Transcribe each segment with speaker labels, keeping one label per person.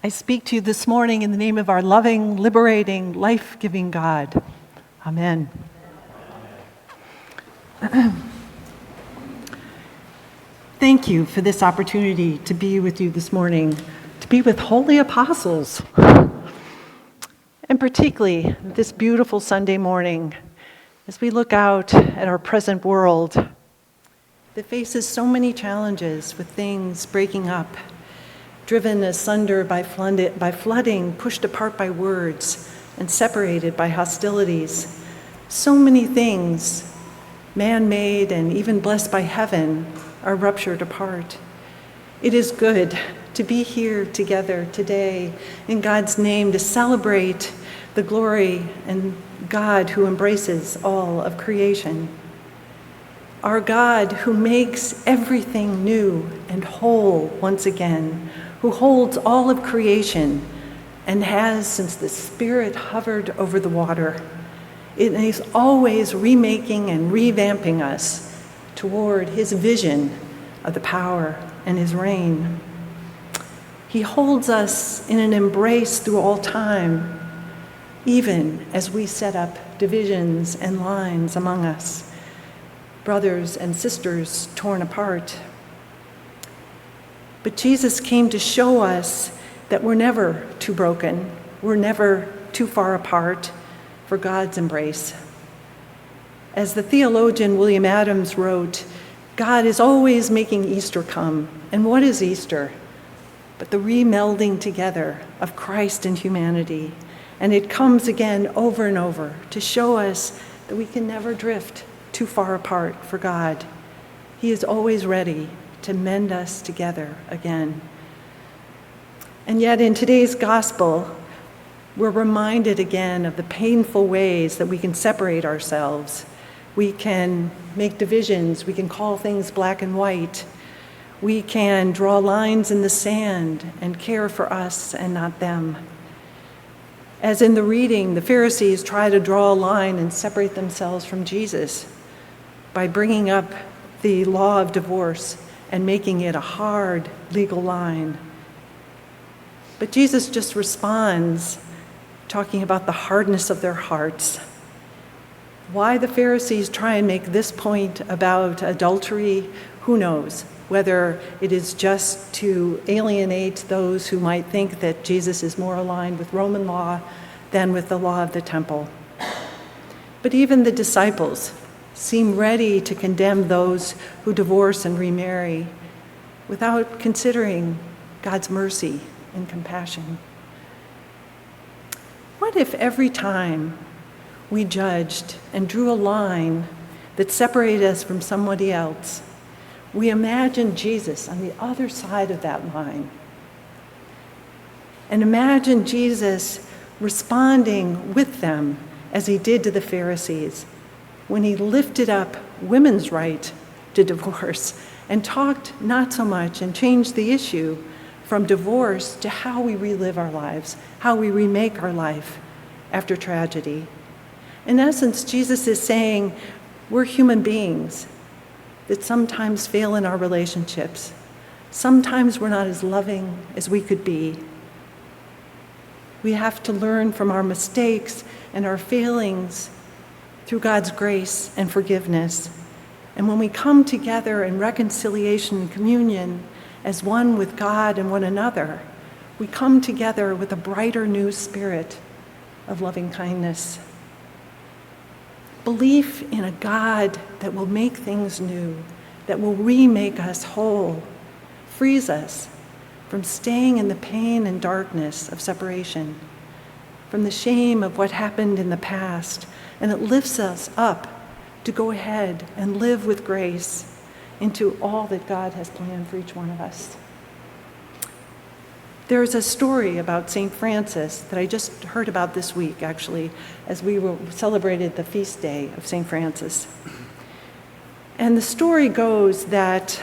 Speaker 1: I speak to you this morning in the name of our loving, liberating, life-giving God. Amen. Thank you for this opportunity to be with you this morning, to be with holy apostles, and particularly this beautiful Sunday morning as we look out at our present world that faces so many challenges with things breaking up, driven asunder by flooding, pushed apart by words, and separated by hostilities. So many things, man-made and even blessed by heaven, are ruptured apart. It is good to be here together today in God's name to celebrate the glory and God who embraces all of creation. Our God who makes everything new and whole once again, who holds all of creation and has since the Spirit hovered over the water. It is always remaking and revamping us toward his vision of the power and his reign. He holds us in an embrace through all time, even as we set up divisions and lines among us, brothers and sisters torn apart. But Jesus came to show us that we're never too broken, we're never too far apart for God's embrace. As the theologian William Adams wrote, God is always making Easter come. And what is Easter? But the remelding together of Christ and humanity. And it comes again over and over to show us that we can never drift too far apart for God. He is always ready to mend us together again. And yet in today's gospel, we're reminded again of the painful ways that we can separate ourselves. We can make divisions, we can call things black and white. We can draw lines in the sand and care for us and not them. As in the reading, the Pharisees try to draw a line and separate themselves from Jesus by bringing up the law of divorce and making it a hard legal line. But Jesus just responds, talking about the hardness of their hearts. Why the Pharisees try and make this point about adultery, who knows? Whether it is just to alienate those who might think that Jesus is more aligned with Roman law than with the law of the temple. But even the disciples seem ready to condemn those who divorce and remarry without considering God's mercy and compassion. What if every time we judged and drew a line that separated us from somebody else, we imagined Jesus on the other side of that line? And imagine Jesus responding with them as he did to the Pharisees when he lifted up women's right to divorce and talked not so much and changed the issue from divorce to how we relive our lives, how we remake our life after tragedy. In essence, Jesus is saying we're human beings that sometimes fail in our relationships. Sometimes we're not as loving as we could be. We have to learn from our mistakes and our failings through God's grace and forgiveness. And when we come together in reconciliation and communion as one with God and one another, we come together with a brighter new spirit of loving kindness. Belief in a God that will make things new, that will remake us whole, frees us from staying in the pain and darkness of separation, from the shame of what happened in the past, and it lifts us up to go ahead and live with grace into all that God has planned for each one of us. There's a story about St. Francis that I just heard about this week, actually, as we celebrated the feast day of St. Francis. And the story goes that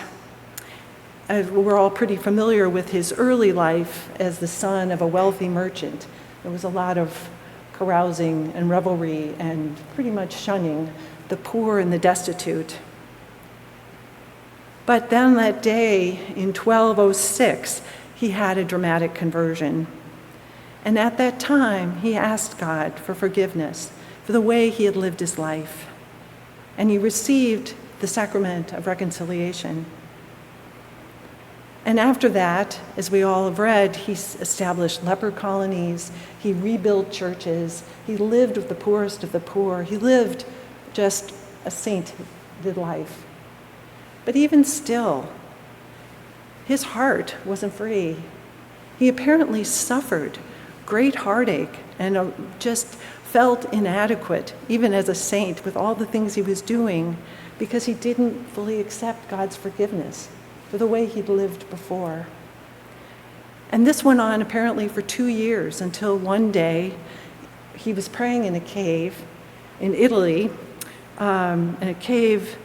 Speaker 1: we're all pretty familiar with his early life as the son of a wealthy merchant. There was a lot of carousing and revelry and pretty much shunning the poor and the destitute. But then that day in 1206, he had a dramatic conversion. And at that time, he asked God for forgiveness for the way he had lived his life. And he received the sacrament of reconciliation. And after that, as we all have read, he established leper colonies, he rebuilt churches, he lived with the poorest of the poor, he lived just a sainted life. But even still, his heart wasn't free. He apparently suffered great heartache and just felt inadequate, even as a saint, with all the things he was doing, because he didn't fully accept God's forgiveness for the way he'd lived before. And this went on apparently for 2 years, until one day he was praying in a cave in Italy, in a cave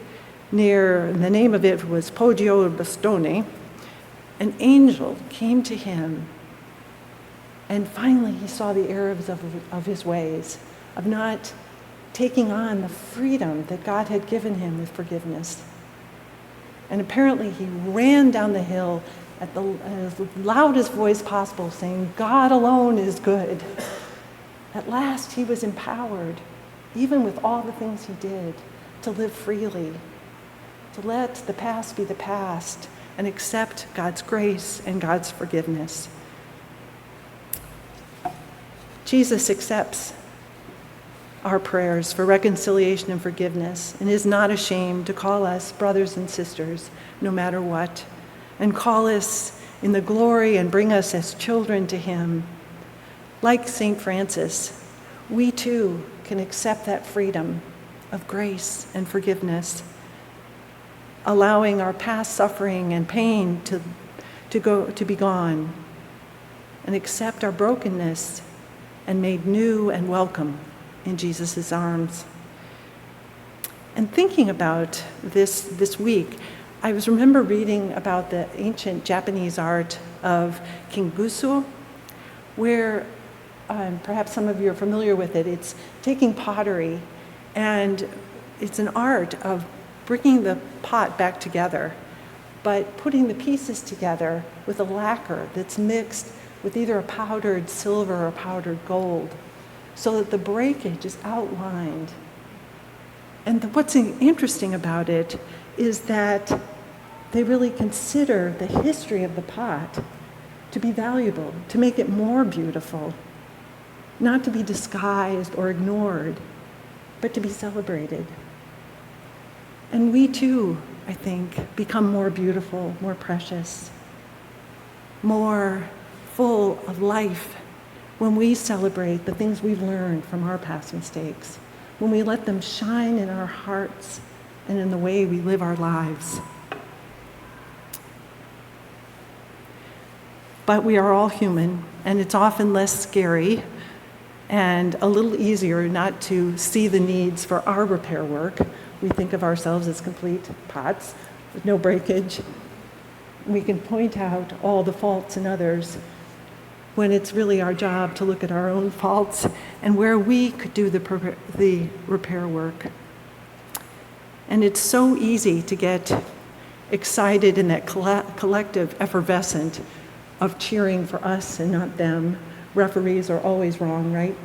Speaker 1: near, the name of it was Poggio Bastoni. An angel came to him, and finally he saw the errors of his ways, of not taking on the freedom that God had given him with forgiveness. And apparently he ran down the hill at as loudest voice possible, saying, "God alone is good." At last he was empowered, even with all the things he did, to live freely, to let the past be the past and accept God's grace and God's forgiveness. Jesus accepts our prayers for reconciliation and forgiveness and is not ashamed to call us brothers and sisters no matter what, and call us in the glory and bring us as children to him. Like St. Francis, we too can accept that freedom of grace and forgiveness, allowing our past suffering and pain to be gone, and accept our brokenness and made new and welcome in Jesus' arms. And thinking about this week, I remember reading about the ancient Japanese art of kinggusu, where perhaps some of you are familiar with it. It's taking pottery, and it's an art of bringing the pot back together, but putting the pieces together with a lacquer that's mixed with either a powdered silver or powdered gold, so that the breakage is outlined. And what's interesting about it is that they really consider the history of the pot to be valuable, to make it more beautiful, not to be disguised or ignored, but to be celebrated. And we too, I think, become more beautiful, more precious, more full of life when we celebrate the things we've learned from our past mistakes, when we let them shine in our hearts and in the way we live our lives. But we are all human, and it's often less scary and a little easier not to see the needs for our repair work. We think of ourselves as complete pots with no breakage. We can point out all the faults in others, when it's really our job to look at our own faults and where we could do the repair work. And it's so easy to get excited in that collective effervescence of cheering for us and not them. Referees are always wrong, right?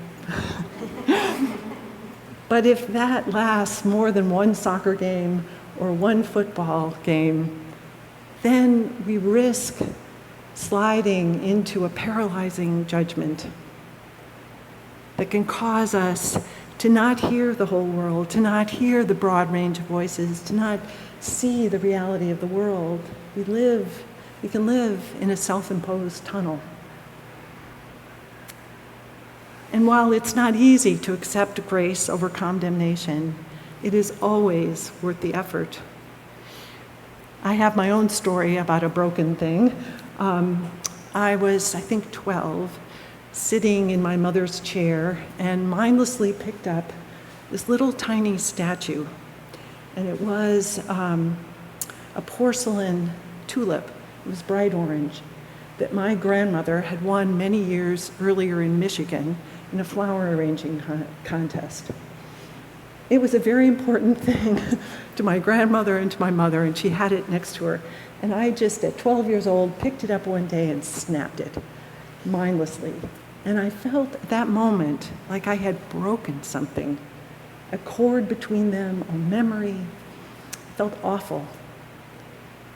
Speaker 1: But if that lasts more than one soccer game or one football game, then we risk sliding into a paralyzing judgment that can cause us to not hear the whole world, to not hear the broad range of voices, to not see the reality of the world. We can live in a self-imposed tunnel. And while it's not easy to accept grace over condemnation, it is always worth the effort. I have my own story about a broken thing. I was, I think, 12, sitting in my mother's chair and mindlessly picked up this little tiny statue. And it was a porcelain tulip. It was bright orange, that my grandmother had won many years earlier in Michigan in a flower arranging contest. It was a very important thing to my grandmother and to my mother, and she had it next to her And I just, at 12 years old, picked it up one day and snapped it mindlessly. And I felt at that moment like I had broken something, a cord between them, a memory. It felt awful.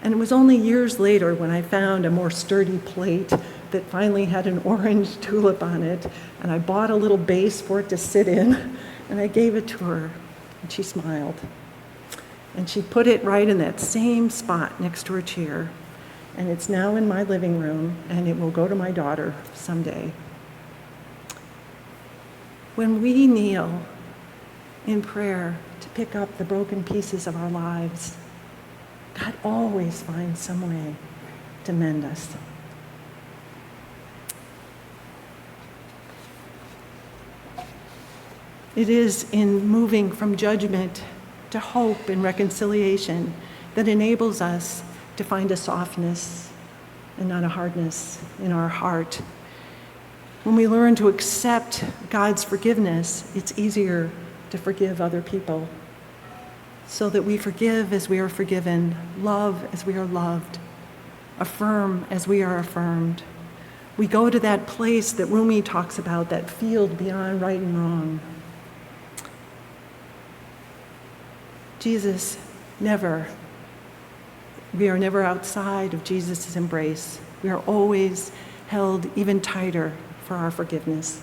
Speaker 1: And it was only years later when I found a more sturdy plate that finally had an orange tulip on it, and I bought a little vase for it to sit in, and I gave it to her, and she smiled. And she put it right in that same spot next to her chair, and it's now in my living room, and it will go to my daughter someday. When we kneel in prayer to pick up the broken pieces of our lives, God always finds some way to mend us. It is in moving from judgment to hope and reconciliation that enables us to find a softness and not a hardness in our heart. When we learn to accept God's forgiveness, it's easier to forgive other people, so that we forgive as we are forgiven, love as we are loved, affirm as we are affirmed. We go to that place that Rumi talks about, that field beyond right and wrong. We are never outside of Jesus' embrace. We are always held even tighter for our forgiveness,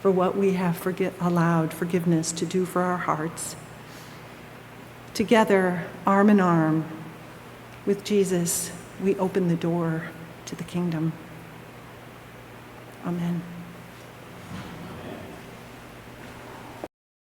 Speaker 1: for what we have allowed forgiveness to do for our hearts. Together, arm in arm with Jesus, we open the door to the kingdom. Amen.